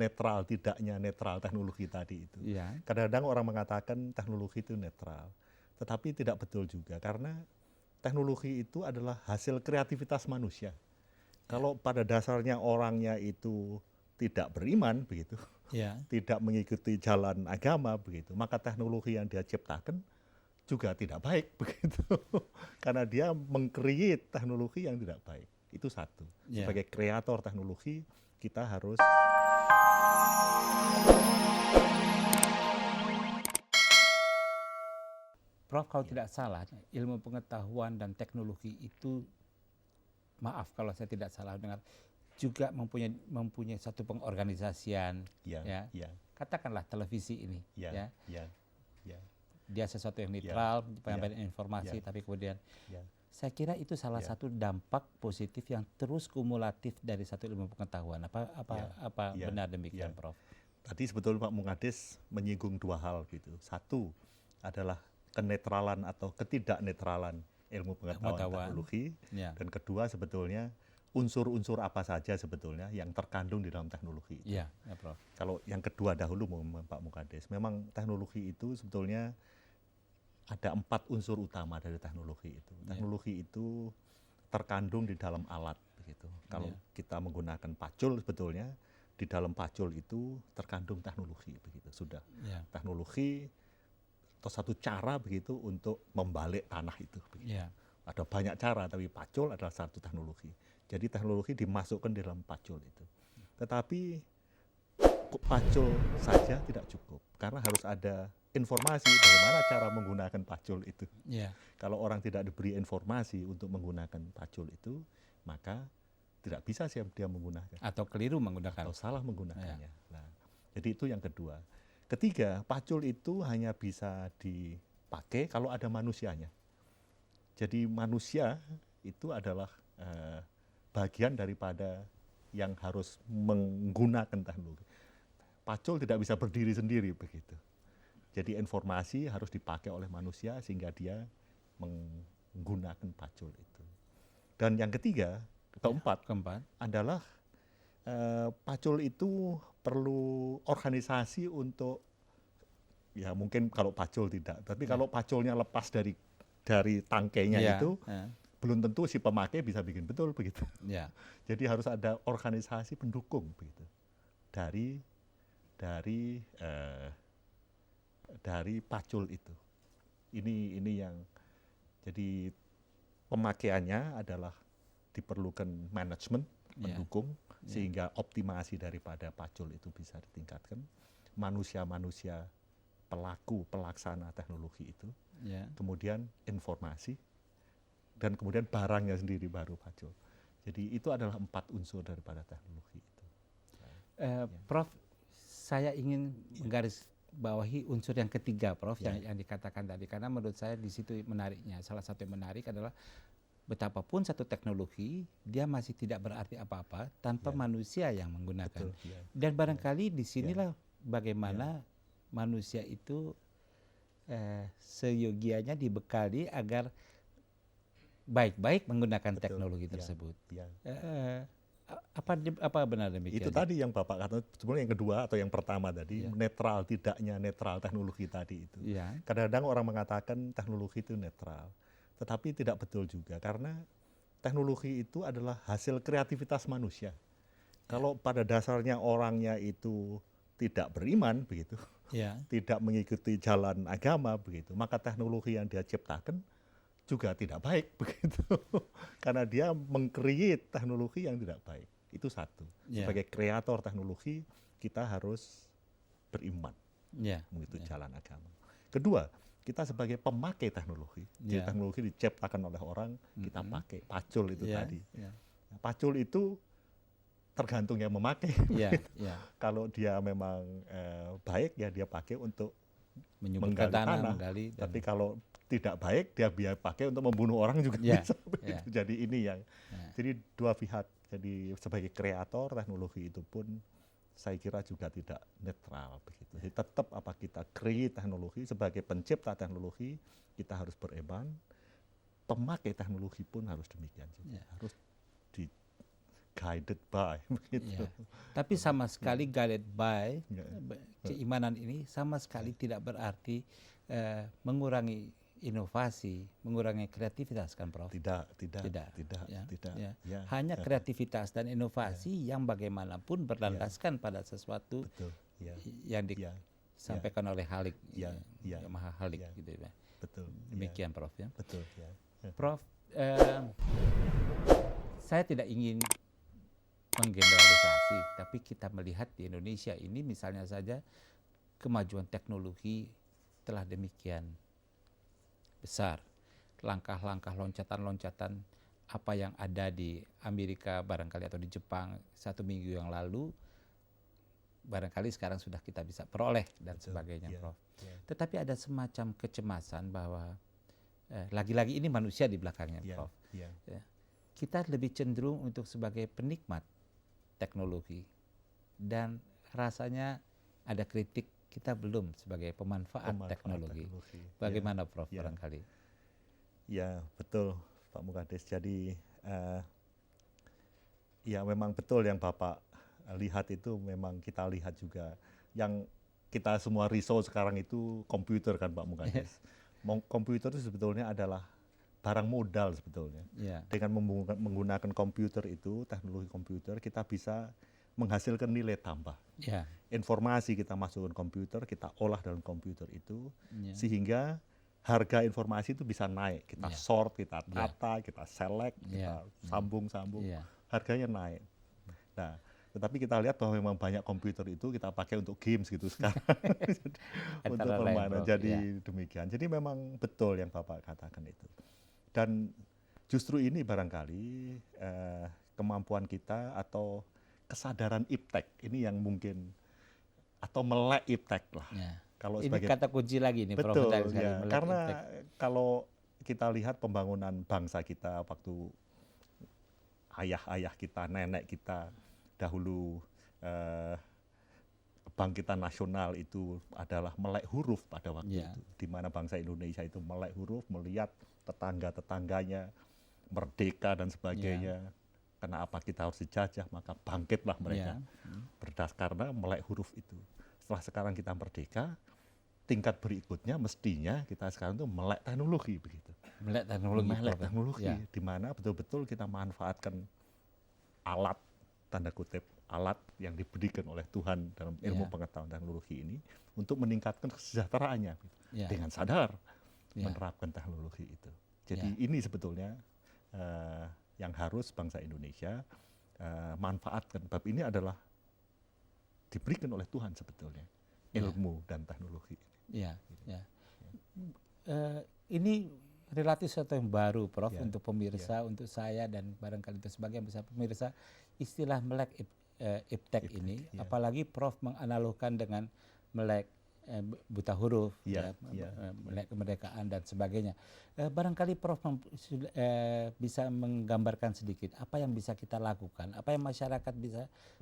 netral tidaknya netral teknologi tadi itu. Ya. Kadang-kadang orang mengatakan teknologi itu netral, tetapi tidak betul juga karena teknologi itu adalah hasil kreativitas manusia. Kalau pada dasarnya orangnya itu tidak beriman begitu, Ya. tidak mengikuti jalan agama begitu, maka teknologi yang dia ciptakan juga tidak baik begitu. Karena dia meng-create teknologi yang tidak baik. Itu satu. Ya. Sebagai kreator teknologi, kita harus Prof, kalau tidak salah, ilmu pengetahuan dan teknologi itu, maaf kalau saya tidak salah dengar, juga mempunyai satu pengorganisasian, ya. Katakanlah televisi ini, ya. Dia sesuatu yang netral, penyampaian informasi, tapi kemudian saya kira itu salah satu dampak positif yang terus kumulatif dari satu ilmu pengetahuan. Apa benar demikian, Prof? Tadi sebetulnya Pak Mukades menyinggung dua hal gitu. Satu adalah kenetralan atau ketidaknetralan ilmu pengetahuan teknologi, dan kedua sebetulnya unsur-unsur apa saja sebetulnya yang terkandung di dalam teknologi itu. Prof. Kalau yang kedua dahulu Pak Mukades, memang teknologi itu sebetulnya ada 4 unsur utama dari teknologi itu. Teknologi itu terkandung di dalam alat begitu. Kalau kita menggunakan pacul sebetulnya di dalam pacul itu terkandung teknologi begitu. Sudah teknologi atau satu cara begitu untuk membalik tanah itu begitu. Ada banyak cara, tapi pacul adalah satu teknologi. Jadi teknologi dimasukkan di dalam pacul itu. Tetapi pacul saja tidak cukup, karena harus ada informasi bagaimana cara menggunakan pacul itu. Kalau orang tidak diberi informasi untuk menggunakan pacul itu, maka tidak bisa dia menggunakan. Atau keliru menggunakan. Atau salah menggunakannya. Nah, jadi itu yang kedua. Ketiga, pacul itu hanya bisa dipakai kalau ada manusianya. Jadi manusia itu adalah bagian daripada yang harus menggunakan teknologi. Pacul tidak bisa berdiri sendiri begitu. Jadi informasi harus dipakai oleh manusia sehingga dia menggunakan pacul itu. Dan yang ketiga, keempat adalah pacul itu perlu organisasi untuk, ya mungkin kalau pacul tidak, tapi kalau paculnya lepas dari tangkainya itu, belum tentu si pemakai bisa bikin betul begitu. Jadi harus ada organisasi pendukung begitu dari pacul itu. Ini yang jadi pemakaiannya adalah diperlukan manajemen pendukung sehingga optimasi daripada pacul itu bisa ditingkatkan. Manusia-manusia pelaksana teknologi itu, kemudian informasi, dan kemudian barangnya sendiri baru pacul. Jadi itu adalah 4 unsur daripada teknologi itu. Prof, saya ingin menggarisbawahi unsur yang ketiga, Prof, yang dikatakan tadi, karena menurut saya di situ menariknya. Salah satu yang menarik adalah betapapun satu teknologi dia masih tidak berarti apa-apa tanpa manusia yang menggunakan. Dan barangkali disinilah bagaimana manusia itu seyogianya dibekali agar baik-baik menggunakan teknologi tersebut. Apa benar demikian? Itu tadi yang Bapak katakan, sebenarnya yang kedua atau yang pertama tadi, netral tidaknya netral teknologi tadi itu. Kadang-kadang orang mengatakan teknologi itu netral, tetapi tidak betul juga karena teknologi itu adalah hasil kreativitas manusia. Kalau pada dasarnya orangnya itu tidak beriman begitu, tidak mengikuti jalan agama begitu, maka teknologi yang dia ciptakan juga tidak baik begitu. Karena dia meng-create teknologi yang tidak baik. Itu satu. Sebagai kreator teknologi, kita harus beriman mengikuti jalan agama. Kedua, kita sebagai pemakai teknologi. Jadi teknologi diciptakan oleh orang, kita pakai. Pacul itu tadi. Pacul itu tergantung yang memakai. Kalau dia memang baik, ya dia pakai untuk menggali tanah. Tapi kalau tidak baik, dia pakai untuk membunuh orang juga bisa. Jadi ini yang, jadi dua pihak. Jadi sebagai kreator teknologi itu pun saya kira juga tidak netral begitu. Jadi tetap apa kita create teknologi, sebagai pencipta teknologi kita harus beriman. Pemakai teknologi pun harus demikian juga. Harus guided by begitu. Tapi sama sekali guided by keimanan ini sama sekali tidak berarti mengurangi inovasi, mengurangi kreativitas kan Prof? Tidak. Hanya kreativitas dan inovasi yang bagaimanapun berlandaskan pada sesuatu yang disampaikan oleh Khalik, yang Maha Khalik gitu ya. Betul. Demikian Prof ya. Betul ya. Prof, saya tidak ingin menggeneralisasi, tapi kita melihat di Indonesia ini misalnya saja kemajuan teknologi telah demikian besar. Langkah-langkah loncatan-loncatan apa yang ada di Amerika barangkali atau di Jepang 1 minggu yang lalu, barangkali sekarang sudah kita bisa peroleh dan sebagainya, Prof. Tetapi ada semacam kecemasan bahwa lagi-lagi ini manusia di belakangnya, Prof. Kita lebih cenderung untuk sebagai penikmat teknologi dan rasanya ada kritik kita belum sebagai pemanfaat teknologi. Bagaimana Prof barangkali? Ya betul Pak Mukades. Jadi ya memang betul yang Bapak lihat itu memang kita lihat juga. Yang kita semua risau sekarang itu komputer kan Pak Mukades. Komputer itu sebetulnya adalah barang modal sebetulnya. Dengan menggunakan komputer itu, teknologi komputer, kita bisa menghasilkan nilai tambah. Informasi kita masukkan komputer, kita olah dalam komputer itu, sehingga harga informasi itu bisa naik. Kita sort, kita tata, kita select, kita sambung-sambung, harganya naik. Nah, tetapi kita lihat bahwa memang banyak komputer itu kita pakai untuk games gitu sekarang. Untuk permainan, jadi demikian. Jadi memang betul yang Bapak katakan itu. Dan justru ini barangkali kemampuan kita atau kesadaran iptek ini yang mungkin atau melek iptek lah. Kalau ini sebagai, kata kunci lagi nih, betul, karena kalau kita lihat pembangunan bangsa kita waktu ayah-ayah kita, nenek kita dahulu kebangkitan nasional itu adalah melek huruf pada waktu itu, di mana bangsa Indonesia itu melek huruf, melihat tetangga-tetangganya merdeka dan sebagainya. Karena apa kita harus dijajah, maka bangkitlah mereka karena melek huruf itu. Setelah sekarang kita merdeka, tingkat berikutnya mestinya kita sekarang itu melek teknologi begitu. Melek teknologi, di mana betul-betul kita manfaatkan alat, tanda kutip, alat yang diberikan oleh Tuhan dalam ilmu pengetahuan teknologi ini untuk meningkatkan kesejahteraannya dengan sadar menerapkan teknologi itu. Jadi ini sebetulnya yang harus bangsa Indonesia manfaatkan. Bab ini adalah diberikan oleh Tuhan sebetulnya, ilmu dan teknologi. Ini relatif sesuatu yang baru, Prof, untuk pemirsa, untuk saya dan barangkali untuk sebagian besar pemirsa, istilah melek iptek ini, apalagi Prof menganalogkan dengan melek buta huruf, melek kemerdekaan dan sebagainya. Barangkali Prof bisa menggambarkan sedikit apa yang bisa kita lakukan, apa yang masyarakat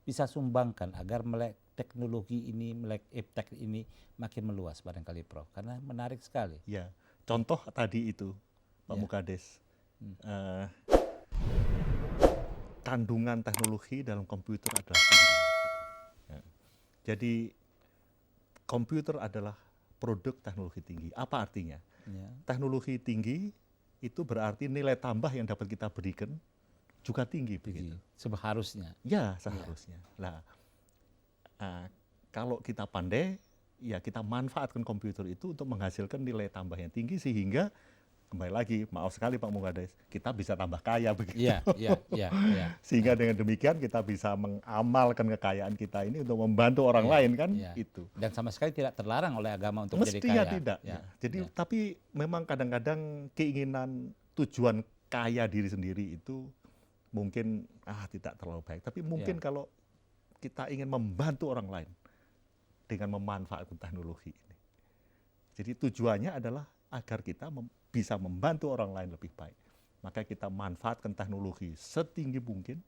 bisa sumbangkan agar melek teknologi ini, melek iptek ini makin meluas barangkali Prof, karena menarik sekali. Contoh tadi itu Pak Mukades, kandungan teknologi dalam komputer adalah tinggi. Jadi komputer adalah produk teknologi tinggi. Apa artinya? Teknologi tinggi itu berarti nilai tambah yang dapat kita berikan juga tinggi. Begitu. Seharusnya. Ya, seharusnya. Nah, kalau kita pandai, ya kita manfaatkan komputer itu untuk menghasilkan nilai tambah yang tinggi sehingga kembali lagi, maaf sekali Pak Mukades, kita bisa tambah kaya begitu. Sehingga dengan demikian kita bisa mengamalkan kekayaan kita ini untuk membantu orang lain kan itu. Dan sama sekali tidak terlarang oleh agama untuk menjadi kaya. Mestinya tidak. Jadi tapi memang kadang-kadang keinginan tujuan kaya diri sendiri itu mungkin tidak terlalu baik. Tapi mungkin kalau kita ingin membantu orang lain dengan memanfaatkan teknologi ini. Jadi tujuannya adalah agar kita bisa membantu orang lain lebih baik. Maka kita manfaatkan teknologi setinggi mungkin,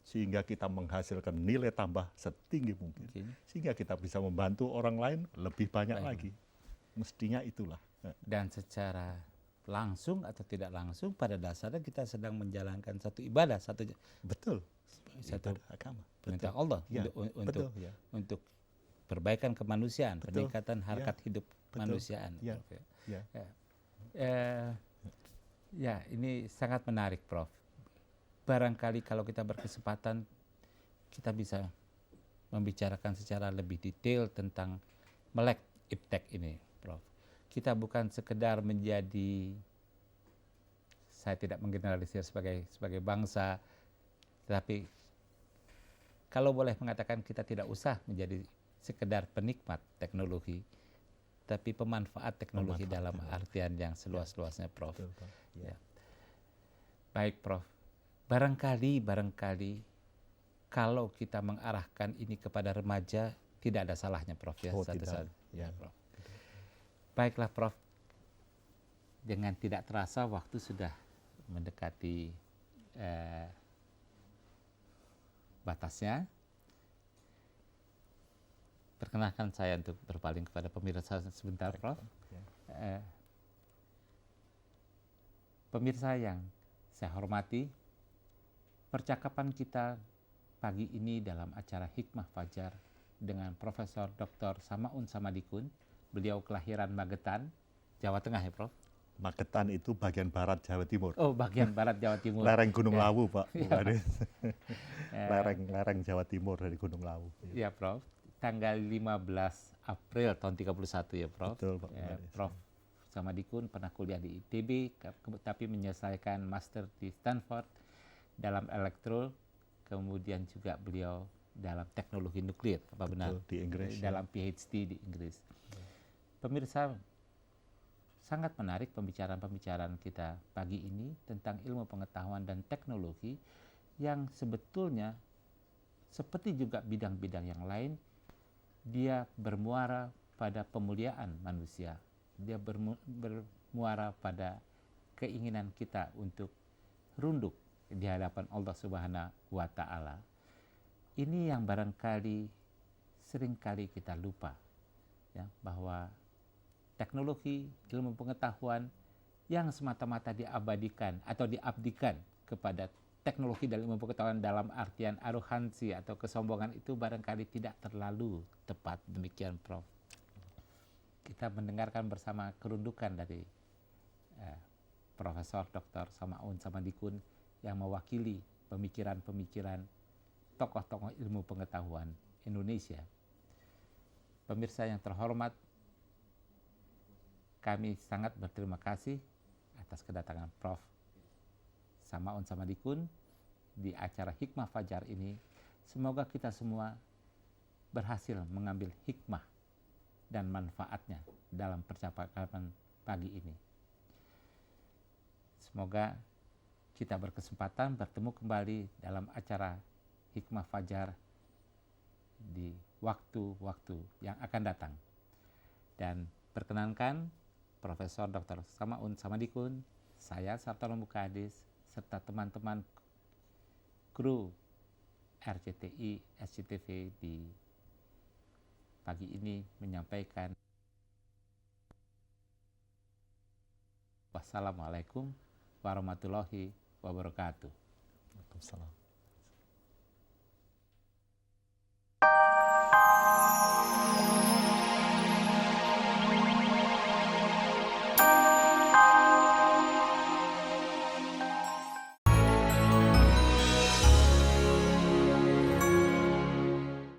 sehingga kita menghasilkan nilai tambah setinggi mungkin. Sehingga kita bisa membantu orang lain lebih banyak lagi. Mestinya itulah. Dan secara langsung atau tidak langsung pada dasarnya kita sedang menjalankan satu ibadah, satu agama, perintah Allah untuk perbaikan kemanusiaan, peningkatan harkat hidup kemanusiaan. Ya, ini sangat menarik, Prof. Barangkali kalau kita berkesempatan, kita bisa membicarakan secara lebih detail tentang melek iptek ini, Prof. Kita bukan sekedar menjadi, saya tidak menggeneralisir sebagai bangsa, tetapi kalau boleh mengatakan kita tidak usah menjadi sekedar penikmat teknologi, tapi pemanfaat teknologi dalam artian yang seluas-luasnya, Prof. Ya. Baik, Prof. Barangkali kalau kita mengarahkan ini kepada remaja, tidak ada salahnya, Prof. Ya, Prof. Baiklah, Prof. Dengan tidak terasa waktu sudah mendekati batasnya. Perkenalkan saya untuk berpaling kepada pemirsa sebentar, Prof. Pemirsa yang saya hormati, percakapan kita pagi ini dalam acara Hikmah Fajar dengan Profesor Dr. Samaun Samadikun. Beliau kelahiran Magetan, Jawa Tengah, ya, Prof? Magetan itu bagian barat Jawa Timur. Oh, bagian barat Jawa Timur. Lereng Gunung Lawu, Pak. Lereng Jawa Timur dari Gunung Lawu. Iya, Prof. Tanggal 15 April tahun 31, ya, Prof. Betul, Pak. Prof Samadikun pernah kuliah di ITB, tapi menyelesaikan master di Stanford dalam elektro, kemudian juga beliau dalam teknologi nuklir, apa benar? Di Inggris. Dalam PhD di Inggris. Pemirsa, sangat menarik pembicaraan-pembicaraan kita pagi ini tentang ilmu pengetahuan dan teknologi yang sebetulnya seperti juga bidang-bidang yang lain, dia bermuara pada pemuliaan manusia. Dia bermuara pada keinginan kita untuk runduk di hadapan Allah Subhanahu wa Ta'ala. Ini yang barangkali seringkali kita lupa, ya, bahwa teknologi, ilmu pengetahuan yang semata-mata diabadikan atau diabdikan kepada teknologi dan ilmu pengetahuan dalam artian arogansi atau kesombongan itu barangkali tidak terlalu tepat. Demikian, Prof. Kita mendengarkan bersama kerundukan dari Profesor Dr. Samaun Samadikun yang mewakili pemikiran-pemikiran tokoh-tokoh ilmu pengetahuan Indonesia. Pemirsa yang terhormat, kami sangat berterima kasih atas kedatangan Prof. Samaun Samadikun di acara Hikmah Fajar ini. Semoga kita semua berhasil mengambil hikmah dan manfaatnya dalam percakapan pagi ini. Semoga kita berkesempatan bertemu kembali dalam acara Hikmah Fajar di waktu-waktu yang akan datang. Dan perkenankan Profesor Dr. Samaun Samadikun, saya Sartono Mukadis, serta teman-teman kru RCTI SCTV di pagi ini menyampaikan wassalamualaikum warahmatullahi wabarakatuh. Waalaikumsalam.